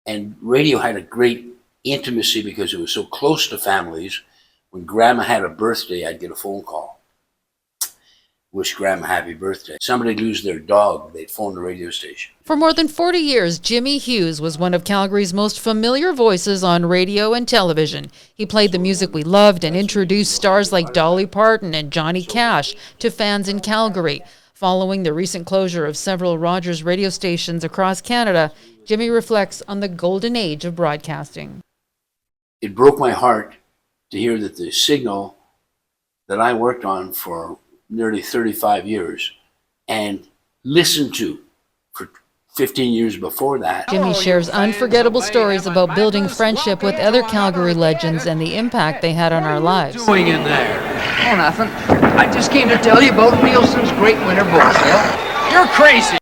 And radio had a great intimacy because it was so close to families. When Grandma had a birthday, I'd get a phone call. Wish Grandma happy birthday. Somebody lose their dog, they'd phone the radio station. For more than 40 years, Jimmy Hughes was one of Calgary's most familiar voices on radio and television. He played the music we loved and introduced stars like Dolly, Parton, and Johnny Cash to fans in Calgary. Following the recent closure of several Rogers radio stations across Canada, Jimmy reflects on the golden age of broadcasting. It broke my heart to hear that the signal that I worked on for nearly 35 years and listened to for 15 years before that. Jimmy shares unforgettable stories about building friendship with other Calgary legends and the impact they had on our lives. What are you doing in there? Oh, nothing. I just came to tell you about Nielsen's great winter book sale. You're crazy.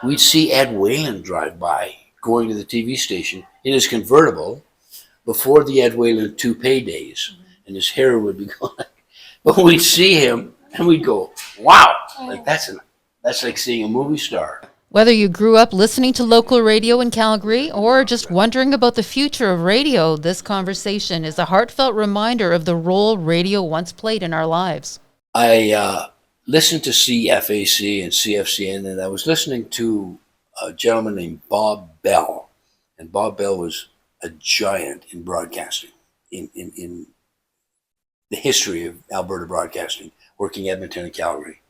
We'd see Ed Whalen drive by going to the TV station in his convertible before the Ed Whalen toupee days, and his hair would be gone. But we'd see him and we'd go, wow, like that's like seeing a movie star. Whether you grew up listening to local radio in Calgary or just wondering about the future of radio, this conversation is a heartfelt reminder of the role radio once played in our lives. I listened to CFAC and CFCN, and I was listening to a gentleman named Bob Bell. And Bob Bell was a giant in broadcasting, in the history of Alberta broadcasting, working Edmonton and Calgary.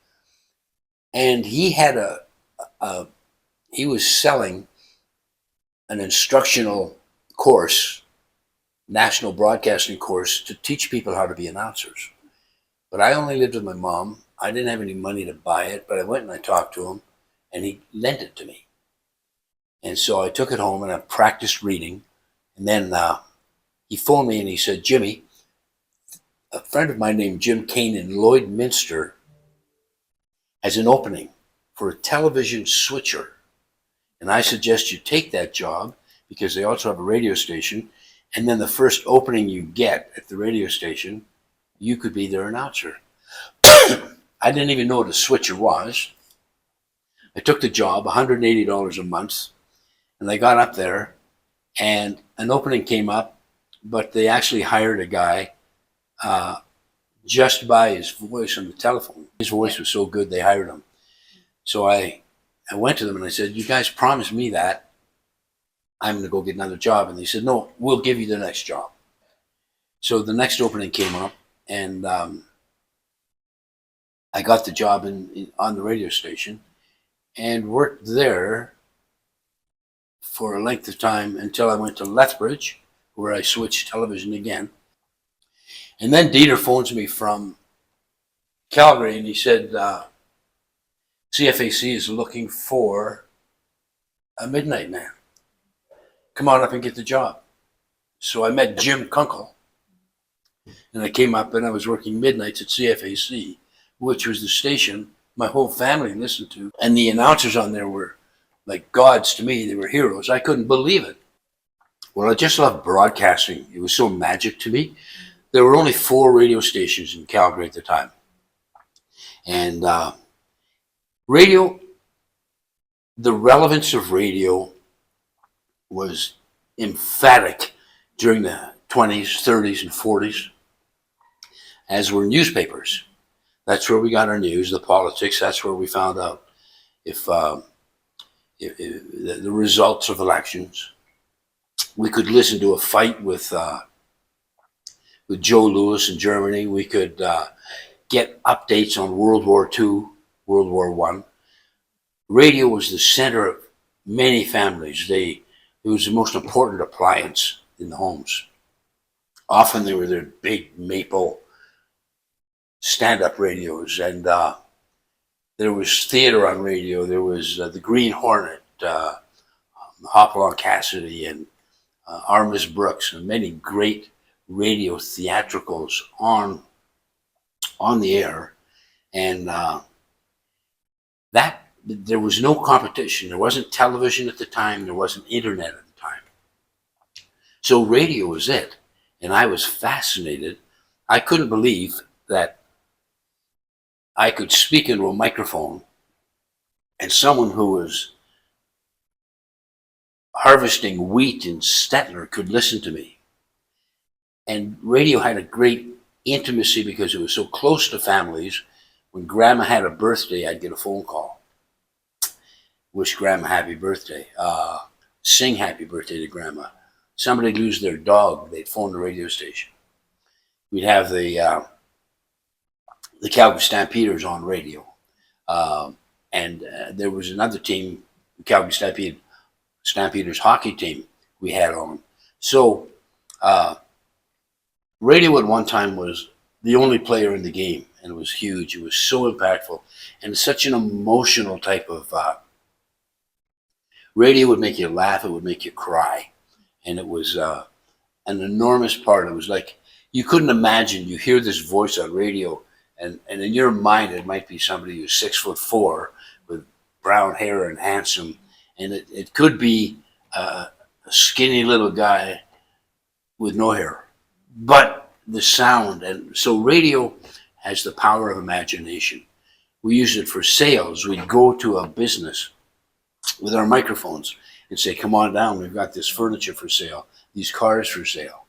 And he had he was selling an instructional course, national broadcasting course, to teach people how to be announcers. But I only lived with my mom. I didn't have any money to buy it, but I went and I talked to him, and he lent it to me. And so I took it home and I practiced reading. And then he phoned me and he said, Jimmy, a friend of mine named Jim Kane in Lloydminster has an opening for a television switcher. And I suggest you take that job because they also have a radio station. And then the first opening you get at the radio station, you could be their announcer. I didn't even know what a switcher was. I took the job, $180 a month, and I got up there and an opening came up, but they actually hired a guy just by his voice on the telephone. His voice was so good, they hired him. So I went to them and I said, you guys promised me that. I'm going to go get another job. And they said, no, we'll give you the next job. So the next opening came up, and I got the job on the radio station and worked there for a length of time until I went to Lethbridge, where I switched television again. And then Dieter phones me from Calgary, and he said, CFAC is looking for a midnight man. Come on up and get the job. So I met Jim Kunkel, and I came up and I was working midnights at CFAC, which was the station my whole family listened to. And the announcers on there were like gods to me. They were heroes. I couldn't believe it. Well, I just loved broadcasting. It was so magic to me. There were only 4 radio stations in Calgary at the time. And radio, the relevance of radio was emphatic during the 20s, 30s, and 40s, as were newspapers. That's where we got our news, the politics. That's where we found out if the results of elections. We could listen to a fight with Joe Louis in Germany. We could get updates on World War II, World War I. Radio was the center of many families. It was the most important appliance in the homes. Often they were their big maple stand-up radios, and there was theater on radio. There was the Green Hornet, Hopalong Cassidy, and Armis Brooks, and many great radio theatricals on the air. And that there was no competition. There wasn't television at the time. There wasn't internet at the time. So radio was it. And I was fascinated. I couldn't believe that I could speak into a microphone and someone who was harvesting wheat in Stettler could listen to me. And radio had a great intimacy because it was so close to families. When Grandma had a birthday, I'd get a phone call. Wish Grandma happy birthday. Sing happy birthday to Grandma. Somebody'd lose their dog, they'd phone the radio station. We'd have the Calgary Stampeders on radio. And there was another team, the Calgary Stampeders hockey team we had on. So radio at one time was the only player in the game, and it was huge. It was so impactful and such an emotional type of radio. Would make you laugh, it would make you cry, and it was an enormous part. It was like you couldn't imagine. You hear this voice on radio, and in your mind it might be somebody who's 6'4" with brown hair and handsome, and it could be a skinny little guy with no hair, but the sound. And so radio has the power of imagination. We use it for sales. We'd go to a business with our microphones and say, come on down, we've got this furniture for sale, these cars for sale.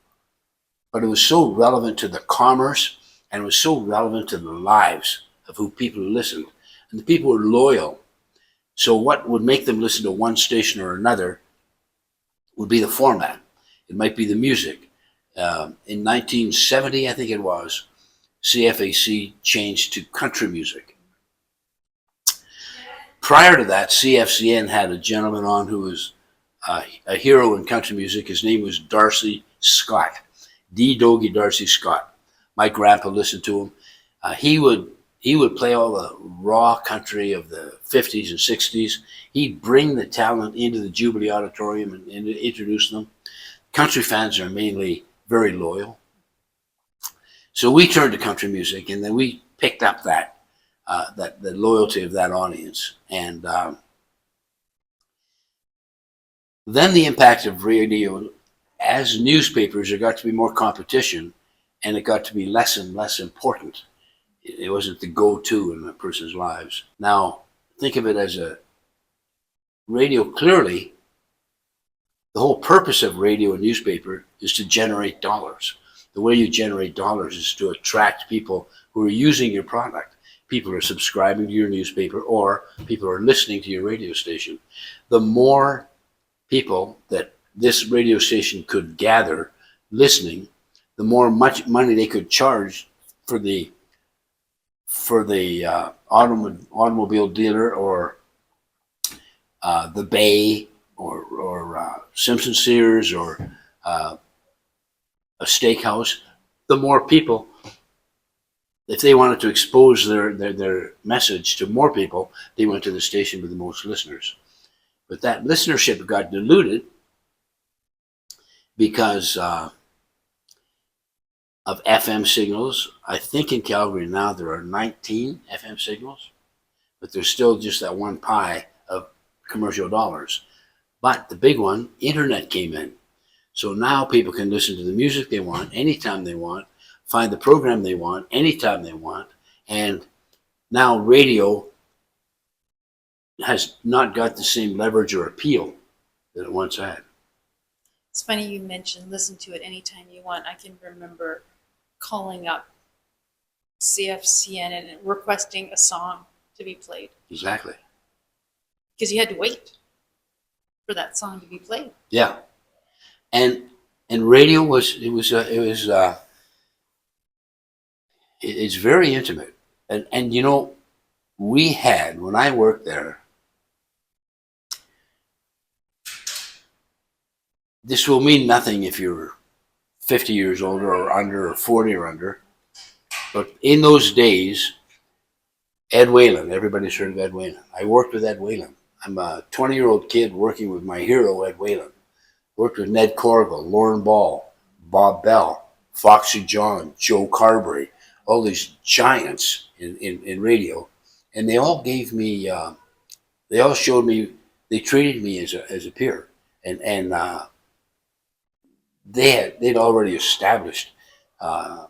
But it was so relevant to the commerce, and it was so relevant to the lives of who people listened. And the people were loyal. So what would make them listen to one station or another would be the format. It might be the music. In 1970, I think it was, CFAC changed to country music. Prior to that, CFCN had a gentleman on who was a hero in country music. His name was Darcy Scott, D. Dogie Darcy Scott. My grandpa listened to him. He would play all the raw country of the 50s and 60s. He'd bring the talent into the Jubilee Auditorium and introduce them. Country fans are mainly very loyal. So we turned to country music, and then we picked up that the loyalty of that audience. And then the impact of radio, as newspapers, there got to be more competition, and it got to be less and less important. It wasn't the go-to in a person's lives. Now, think of it as a radio. Clearly, the whole purpose of radio and newspaper is to generate dollars. The way you generate dollars is to attract people who are using your product. People are subscribing to your newspaper, or people are listening to your radio station. The more people that this radio station could gather listening, the more much money they could charge for the automobile dealer, or the Bay, or Simpson Sears, or a steakhouse. The more people, if they wanted to expose their message to more people, they went to the station with the most listeners. But that listenership got diluted because of FM signals. I think in Calgary now there are 19 FM signals, but there's still just that one pie of commercial dollars. But the big one, internet, came in. So now people can listen to the music they want, anytime they want, find the program they want, anytime they want. And now radio has not got the same leverage or appeal that it once had. It's funny you mentioned listen to it anytime you want. I can remember calling up CFCN and requesting a song to be played. Exactly. Because you had to wait for that song to be played. Yeah. And radio it's very intimate. And you know, we had, when I worked there, this will mean nothing if you're 50 years older or under, or 40 or under, but in those days, Ed Whalen, everybody's heard of Ed Whalen. I worked with Ed Whalen. I'm a 20-year-old kid working with my hero, Ed Whalen. Worked with Ned Corrigal, Lauren Ball, Bob Bell, Foxy John, Joe Carberry, all these giants in radio. And they all gave me, they all showed me, they treated me as a peer. And they'd already established. At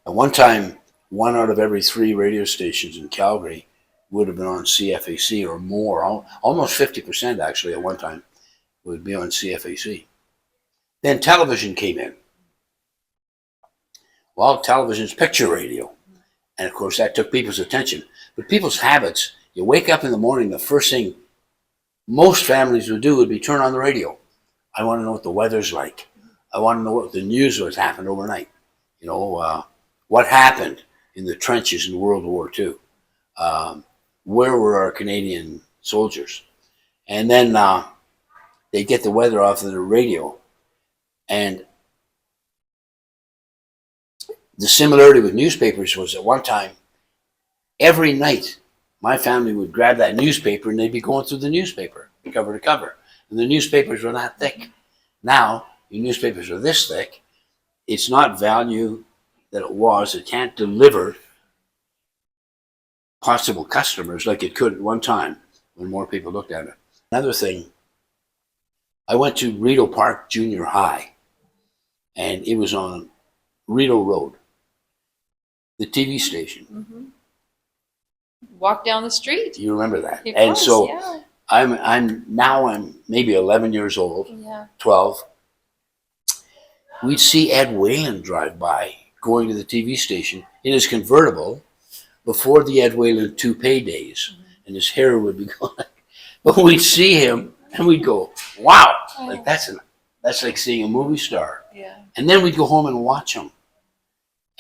one time, 1 out of every 3 radio stations in Calgary would have been on CFAC or more, almost 50% actually at one time would be on CFAC. Then television came in. Well, television's picture radio. And of course that took people's attention. But people's habits, you wake up in the morning, the first thing most families would do would be turn on the radio. I want to know what the weather's like. I want to know what the news has happened overnight. What happened in the trenches in World War II. Where were our Canadian soldiers? And then they get the weather off of the radio. And the similarity with newspapers was at one time, every night, my family would grab that newspaper and they'd be going through the newspaper, cover to cover. And the newspapers were that thick. Now, the newspapers are this thick. It's not value that it was. It can't deliver possible customers like it could at one time when more people looked at it. Another thing, I went to Rideau Park Junior High, and it was on Rideau Road, the TV station. Mm-hmm. Walk down the street. You remember that? It and was, so yeah. I'm maybe 11 years old, Yeah. 12. We'd see Ed Whalen drive by going to the TV station in his convertible before the Ed Whalen toupee days, and his hair would be gone. But we'd see him and we'd go, wow, like that's like seeing a movie star. Yeah. And then we'd go home and watch him.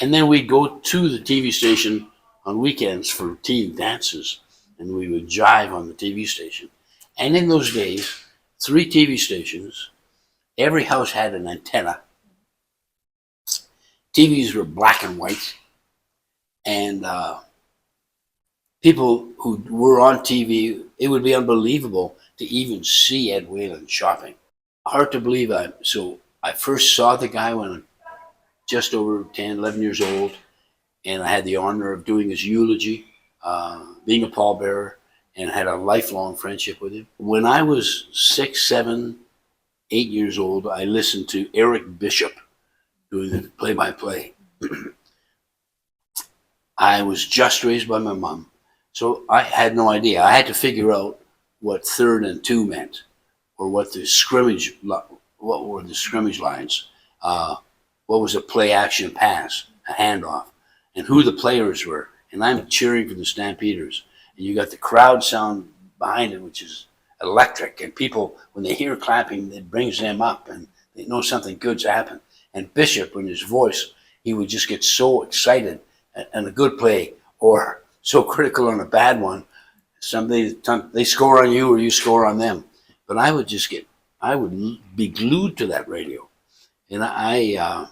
And then we'd go to the TV station on weekends for teen dances, and we would jive on the TV station. And in those days, 3 TV stations, every house had an antenna. TVs were black and white, and people who were on TV, it would be unbelievable to even see Ed Whalen shopping. Hard to believe. So I first saw the guy when I was just over 10, 11 years old, and I had the honor of doing his eulogy, being a pallbearer, and had a lifelong friendship with him. When I was 6, 7, 8 years old, I listened to Eric Bishop doing the play-by-play. I was just raised by my mom, so I had no idea. I had to figure out what 3rd and 2 meant, or what were the scrimmage lines, what was a play-action pass, a handoff, and who the players were. And I'm cheering for the Stampeders, and you got the crowd sound behind it, which is electric. And people, when they hear clapping, it brings them up, and they know something good's happened. And Bishop, in his voice, he would just get so excited and a good play, or so critical on a bad one. They score on you or you score on them. But I would be glued to that radio. And I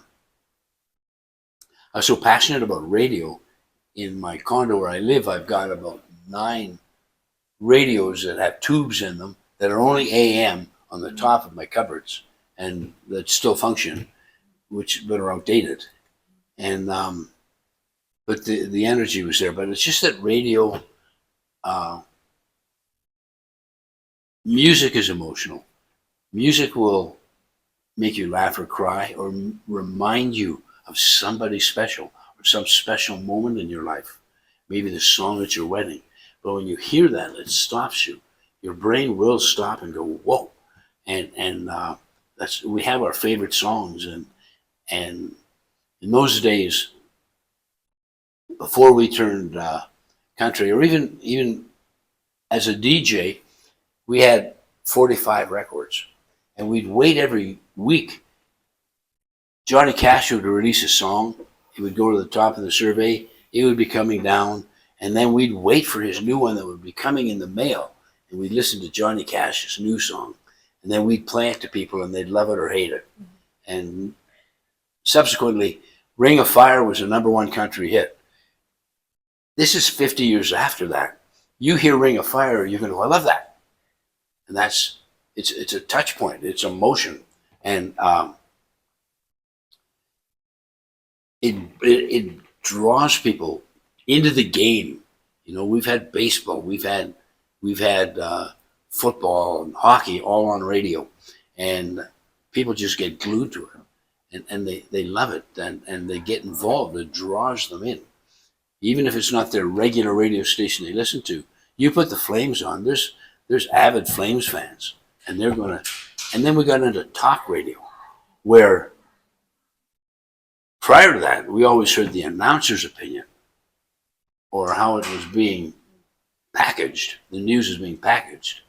was so passionate about radio. In my condo where I live, I've got about 9 radios that have tubes in them that are only AM on the top of my cupboards, and that still function, but are outdated. And but the energy was there. But it's just that radio, music is emotional. Music will make you laugh or cry, or remind you of somebody special, or some special moment in your life. Maybe the song at your wedding. But when you hear that, it stops you. Your brain will stop and go, whoa. And we have our favorite songs. And in those days, before we turned country, or even as a DJ, we had 45 records. And we'd wait every week. Johnny Cash would release a song. He would go to the top of the survey. It would be coming down. And then we'd wait for his new one that would be coming in the mail. And we'd listen to Johnny Cash's new song. And then we'd play it to people, and they'd love it or hate it. And subsequently, Ring of Fire was a #1 country hit. This is 50 years after that. You hear Ring of Fire, you're going to go, I love that. And it's a touch point. It's emotion. And it draws people into the game. We've had baseball, we've had football and hockey all on radio, and people just get glued to it, and they love it, and they get involved. It draws them in. even if it's not their regular radio station they listen to. You put the Flames on. There's avid Flames fans, and they're gonna. And then we got into talk radio, where prior to that we always heard the announcer's opinion, or how it was being packaged. The news is being packaged,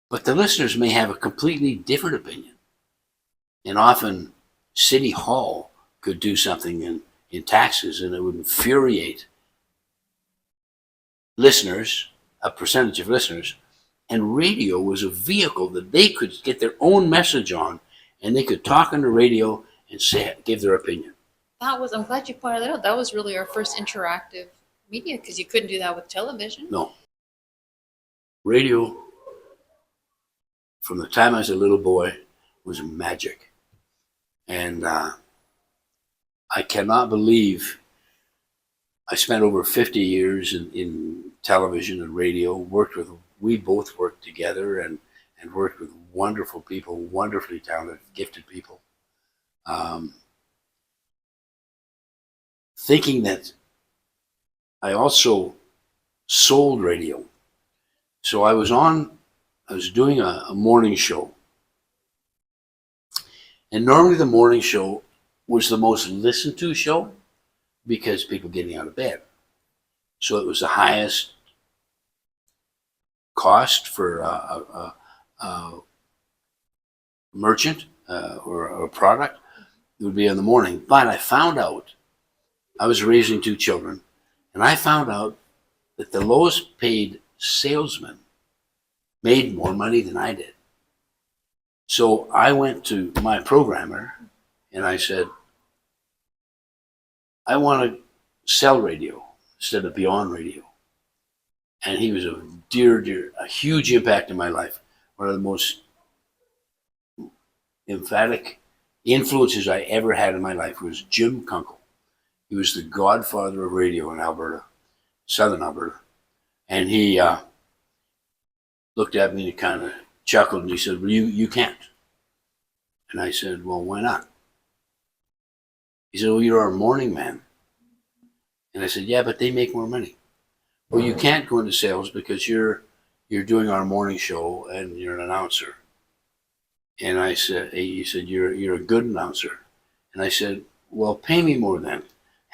but the listeners may have a completely different opinion, and often City Hall could do something in taxes, and it would infuriate listeners, a percentage of listeners, and radio was a vehicle that they could get their own message on, and they could talk on the radio and give their opinion. I'm glad you pointed that out. That was really our first interactive media, because you couldn't do that with television. No. Radio, from the time I was a little boy, was magic. And I cannot believe I spent over 50 years in television and radio, we both worked together and worked with wonderful people, wonderfully talented, gifted people. Thinking that I also sold radio. So I was doing a morning show. And normally the morning show was the most listened to show because people getting out of bed. So it was the highest cost for a merchant or a product. It would be in the morning. But I found out, I was raising 2 children, and I found out that the lowest paid salesman made more money than I did. So I went to my programmer and I said, I want to sell radio instead of be on radio. And he was a huge impact in my life. One of the most emphatic influences I ever had in my life was Jim Kunkel. He was the godfather of radio in Alberta, southern Alberta. And he looked at me and he kind of chuckled and he said, well, you can't. And I said, well, why not? He said, well, you're our morning man. And I said, yeah, but they make more money. Well, you can't go into sales because you're doing our morning show and you're an announcer. And I said, he said, you're a good announcer. And I said, well, pay me more then.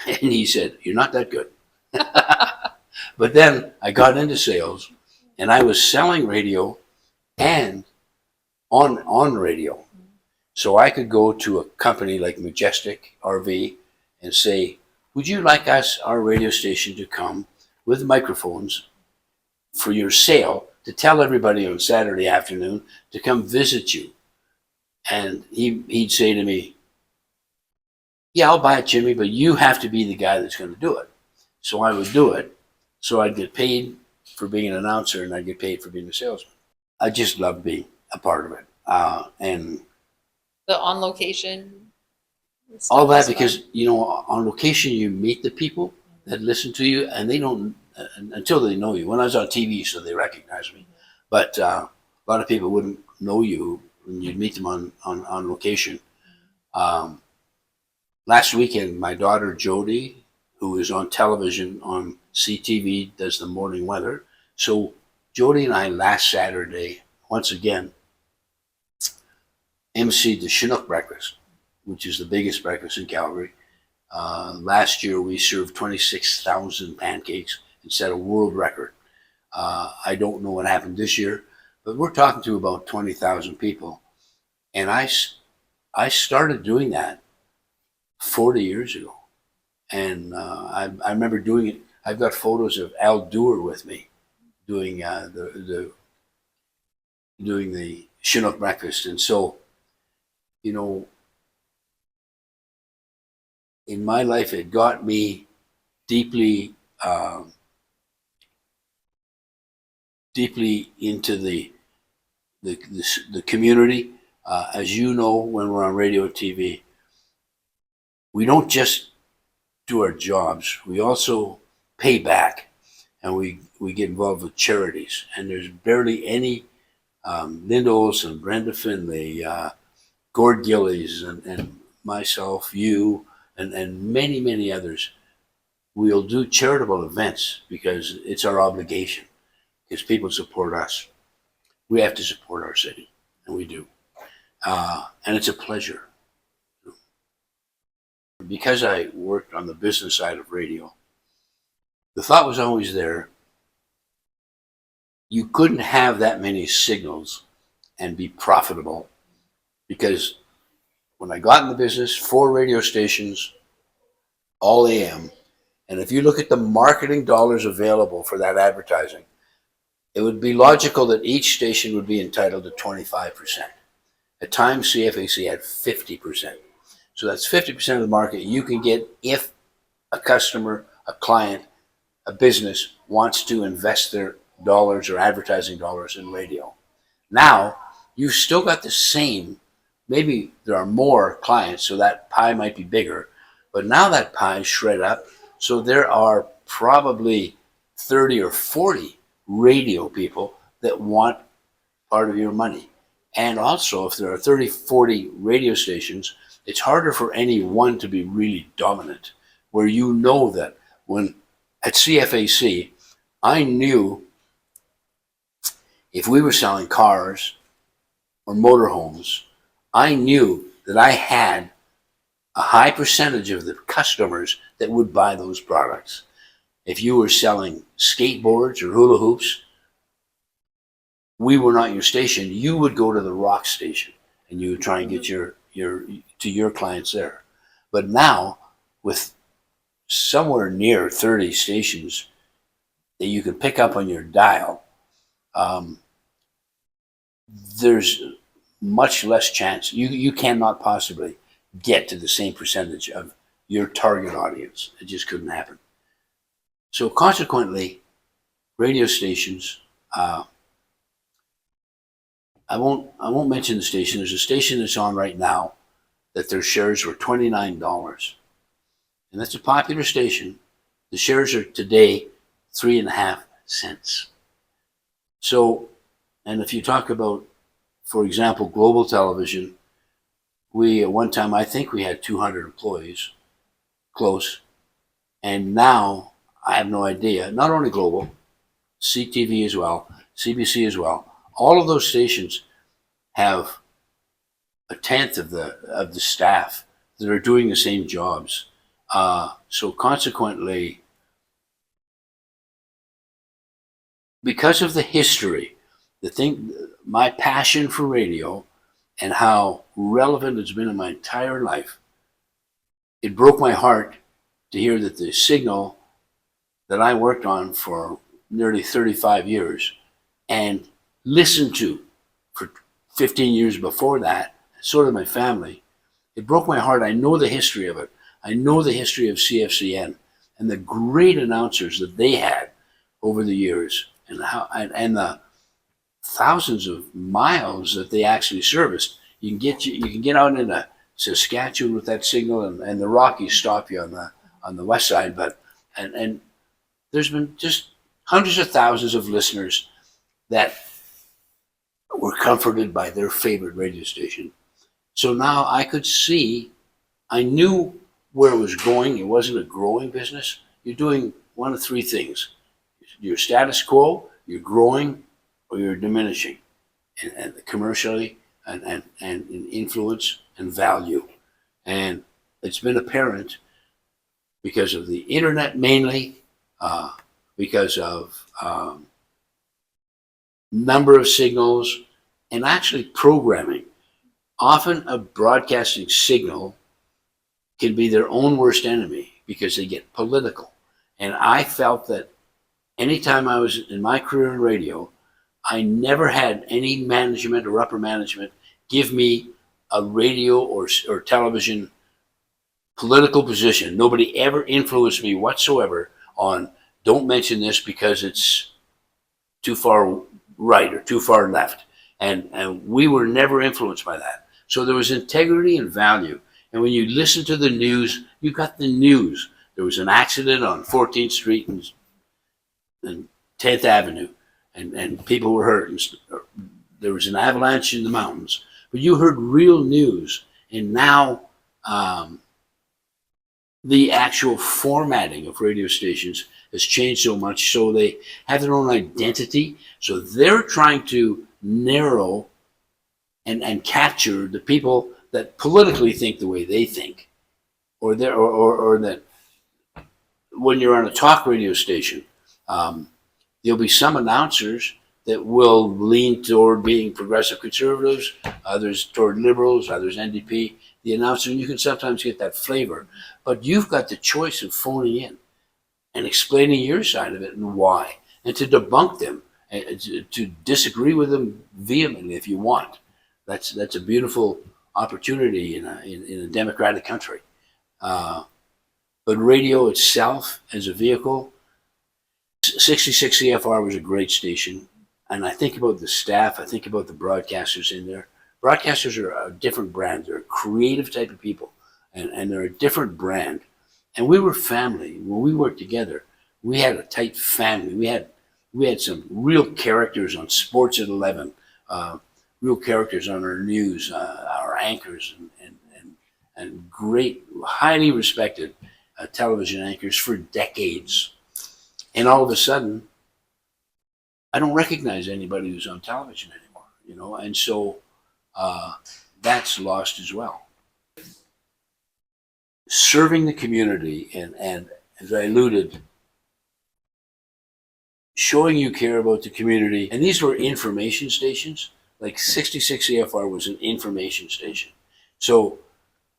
And he said, you're not that good. But then I got into sales and I was selling radio and on radio. So I could go to a company like Majestic RV and say, would you like our radio station to come with microphones for your sale to tell everybody on Saturday afternoon to come visit you? And he'd say to me, yeah, I'll buy it, Jimmy, but you have to be the guy that's going to do it. So I would do it. So I'd get paid for being an announcer and I'd get paid for being a salesman. I just loved being a part of it. And The on location. all that because, on location you meet the people that listen to you and they don't, until they know you. When I was on TV, so they recognize me. But a lot of people wouldn't know you when you'd meet them on location. Last weekend, my daughter Jody, who is on television on CTV, does the morning weather. So Jody and I last Saturday, once again, emceed the Chinook breakfast, which is the biggest breakfast in Calgary. Last year, we served 26,000 pancakes and set a world record. I don't know what happened this year, but we're talking to about 20,000 people. And I started doing that 40 years ago. And I remember doing it. I've got photos of Al Dewar with me doing the Chinook breakfast. And so, in my life, it got me deeply into the community. As you know, when we're on radio and TV, we don't just do our jobs. We also pay back, and we get involved with charities. And there's barely any Linda Olson, Brenda Finley, Gord Gillies, and myself, you, and many, many others we'll do charitable events because it's our obligation, because people support us. We have to support our city, and we do. And it's a pleasure. Because I worked on the business side of radio, the thought was always there. You couldn't have that many signals and be profitable, because when I got in the business, 4 radio stations, all AM, and if you look at the marketing dollars available for that advertising, it would be logical that each station would be entitled to 25%. At times, CFAC had 50%. So that's 50% of the market you can get if a customer, a client, a business wants to invest their dollars or advertising dollars in radio. Now, you've still got the same, maybe there are more clients, so that pie might be bigger, but now that pie is shred up, so there are probably 30 or 40 radio people that want part of your money. And also, if there are 30, 40 radio stations, it's harder for any one to be really dominant, where you know that when at CFAC, I knew if we were selling cars or motorhomes, I knew that I had a high percentage of the customers that would buy those products. If you were selling skateboards or hula hoops, we were not your station. You would go to the rock station and you would try and get your clients there. But now, with somewhere near 30 stations that you can pick up on your dial, there's much less chance. You cannot possibly get to the same percentage of your target audience. It just couldn't happen. So consequently, radio stations, I won't mention the station. There's a station that's on right now that their shares were $29. And that's a popular station. The shares are today 3.5 cents. So, and if you talk about, for example, global television, we, at one time, I think we had 200 employees, close. And now, I have no idea, not only global, CTV as well, CBC as well, all of those stations have a tenth of the staff that are doing the same jobs. So consequently, because of the history, my passion for radio and how relevant it's been in my entire life, it broke my heart to hear that the signal that I worked on for nearly 35 years and listened to for 15 years before that, sort of my family, it broke my heart. I know the history of it. I know the history of CFCN and the great announcers that they had over the years, and and the thousands of miles that they actually serviced. You can get out into Saskatchewan with that signal, and the Rockies stop you on the west side, but and there's been just hundreds of thousands of listeners that were comforted by their favorite radio station. So now I could see, I knew where it was going. It wasn't a growing business. You're doing one of three things. You're status quo, you're growing, or you're diminishing, and commercially, and in influence and value. And it's been apparent because of the internet mainly, because of number of signals, and actually programming. Often a broadcasting signal can be their own worst enemy because they get political. And I felt that anytime I was in my career in radio, I never had any management or upper management give me a radio or television political position. Nobody ever influenced me whatsoever on, don't mention this because it's too far right or too far left. And we were never influenced by that. So there was integrity and value. And when you listen to the news, you got the news. There was an accident on 14th Street and 10th Avenue, and people were hurt. And there was an avalanche in the mountains. But you heard real news. And now the actual formatting of radio stations has changed so much, so they have their own identity. So they're trying to narrow and capture the people that politically think the way they think, or that when you're on a talk radio station, there'll be some announcers that will lean toward being progressive conservatives, others toward liberals, others NDP. The announcer, and you can sometimes get that flavor, but you've got the choice of phoning in and explaining your side of it and why, and to debunk them, and to disagree with them vehemently if you want. That's a beautiful opportunity in a democratic country. But radio itself as a vehicle, 66 CFR was a great station. And I think about the staff, I think about the broadcasters in there. Broadcasters are a different brand. They're a creative type of people, and they're a different brand. And we were family. When we worked together, we had a tight family. We had some real characters on Sports at 11, real characters on our news, our anchors, and great, highly respected television anchors for decades. And all of a sudden, I don't recognize anybody who's on television anymore, and so that's lost as well. Serving the community and as I alluded, showing you care about the community. And these were information stations. Like 66 CFR was an information station. So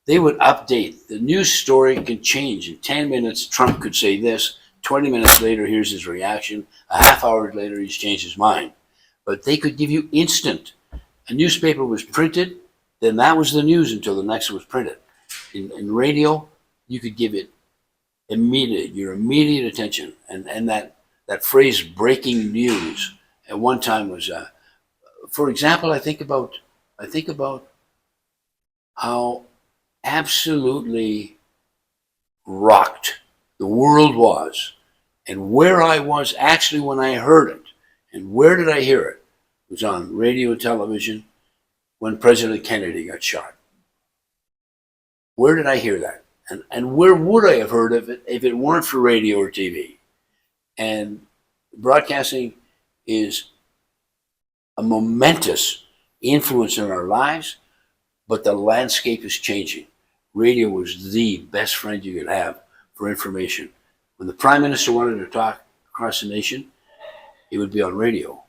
they would update. The news story could change. In 10 minutes, Trump could say this. 20 minutes later, here's his reaction. A half hour later, he's changed his mind. But they could give you instant. A newspaper was printed, then that was the news until the next was printed. In radio, you could give it your immediate attention. And that phrase, breaking news, at one time was, for example, I think about how absolutely rocked the world was, and where I was actually when I heard it. And where did I hear it? It was on radio and television when President Kennedy got shot. Where did I hear that? And where would I have heard of it if it weren't for radio or TV? And broadcasting is a momentous influence in our lives, but the landscape is changing. Radio was the best friend you could have for information. When the Prime Minister wanted to talk across the nation, it would be on radio.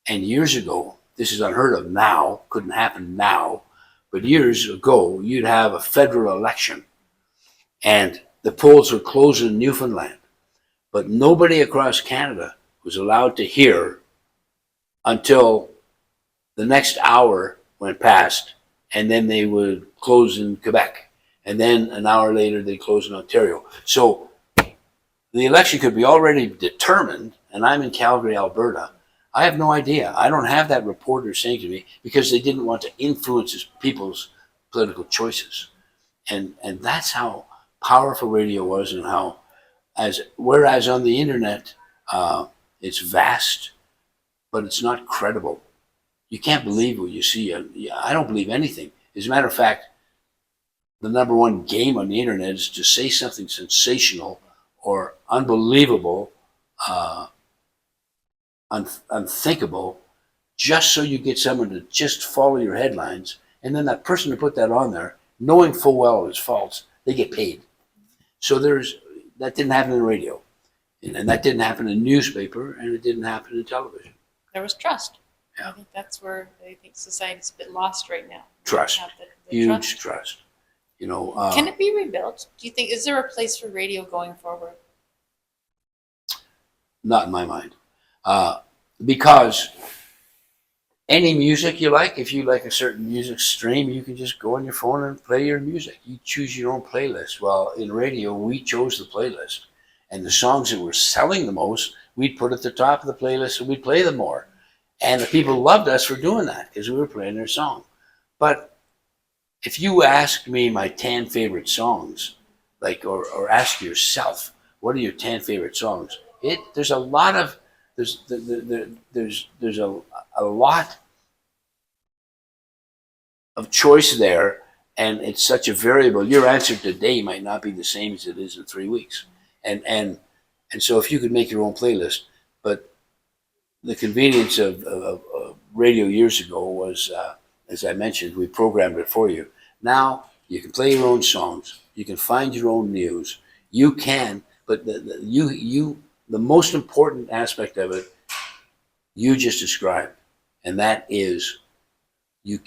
And years ago, this is unheard of now, couldn't happen now, but years ago, you'd have a federal election and the polls were closed in Newfoundland, but nobody across Canada was allowed to hear until the next hour went past, and then they would close in Quebec. And then an hour later, they'd close in Ontario. So the election could be already determined, and I'm in Calgary, Alberta. I have no idea. I don't have that reporter saying to me, because they didn't want to influence people's political choices. And that's how powerful radio was, and how, whereas on the internet, it's vast, but it's not credible. You can't believe what you see. I don't believe anything. As a matter of fact, the number one game on the internet is to say something sensational or unbelievable, unthinkable, just so you get someone to just follow your headlines. And then that person who put that on there, knowing full well it's false, they get paid. So that didn't happen in radio. And that didn't happen in newspaper, and it didn't happen in television. There was trust. Yeah. I think that's where I think society's a bit lost right now. Trust. The Huge trust. Can it be rebuilt? Do you think, is there a place for radio going forward? Not in my mind. Because any music you like, if you like a certain music stream, you can just go on your phone and play your music. You choose your own playlist. Well, in radio, we chose the playlist. And the songs that were selling the most, we'd put at the top of the playlist and we'd play them more. And the people loved us for doing that because we were playing their song. But if you ask me my 10 favorite songs, or ask yourself, what are your 10 favorite songs? There's a lot of choice there, And it's such a variable. Your answer today might not be the same as it is in 3 weeks. And so if you could make your own playlist, but the convenience of radio years ago was, as I mentioned, we programmed it for you. Now you can play your own songs. You can find your own news. You can, but the most important aspect of it, you just described, and that is you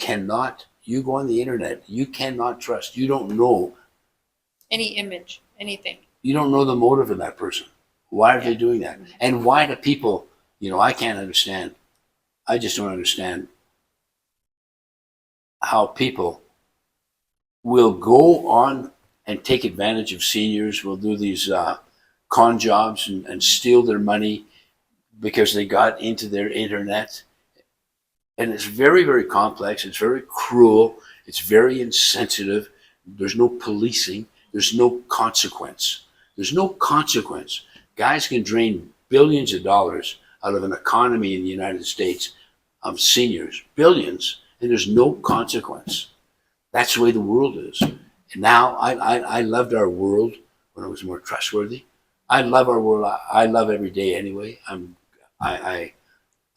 go on the internet, you cannot trust. You don't know. Any image, anything. You don't know the motive of that person. Why are they doing that? And why do people, I can't understand. I just don't understand how people will go on and take advantage of seniors, will do these con jobs and steal their money because they got into their internet. And it's very, very complex. It's very cruel. It's very insensitive. There's no policing. There's no consequence. There's no consequence. Guys can drain billions of dollars out of an economy in the United States of seniors, billions, and there's no consequence. That's the way the world is. And now I loved our world when it was more trustworthy. I love our world. I love every day anyway. I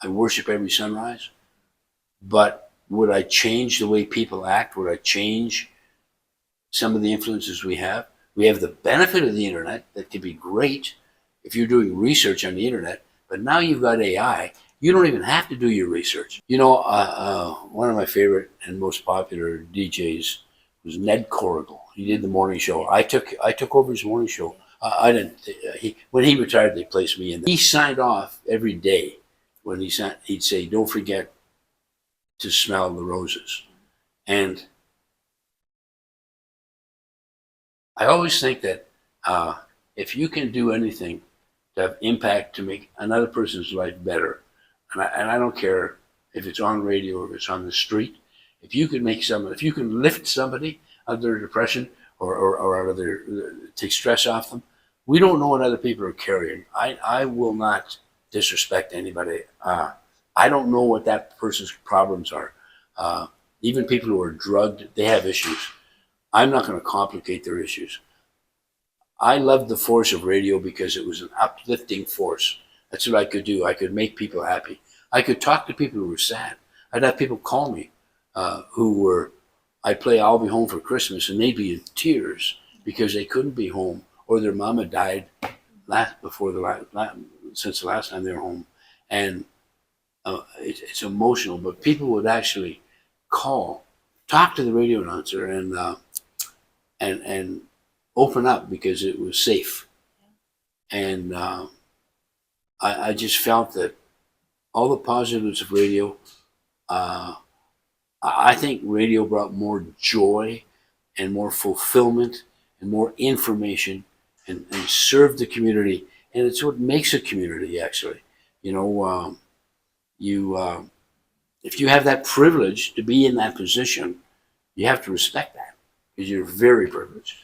worship every sunrise. But would I change the way people act? Would I change some of the influences we have? We have the benefit of the internet that can be great if you're doing research on the internet. But now you've got AI. You don't even have to do your research. One of my favorite and most popular DJs was Ned Corrigal. He did the morning show. I took over his morning show. I didn't. When he retired, they placed me in. He signed off every day when he'd say, "Don't forget to smell the roses." And I always think that if you can do anything to have impact to make another person's life better, and I don't care if it's on radio or if it's on the street, if you can lift somebody out of their depression or out of take stress off them, we don't know what other people are carrying. I will not disrespect anybody. I don't know what that person's problems are. Even people who are drugged, they have issues. I'm not going to complicate their issues. I loved the force of radio because it was an uplifting force. That's what I could do. I could make people happy. I could talk to people who were sad. I'd have people call me I'd play I'll Be Home for Christmas, and they'd be in tears because they couldn't be home or their mama died since the last time they were home. And it's emotional, but people would actually talk to the radio announcer and open up because it was safe. And I just felt that all the positives of radio, I think radio brought more joy and more fulfillment and more information and served the community. And it's what makes a community, actually. If you have that privilege to be in that position, you have to respect that because you're very privileged.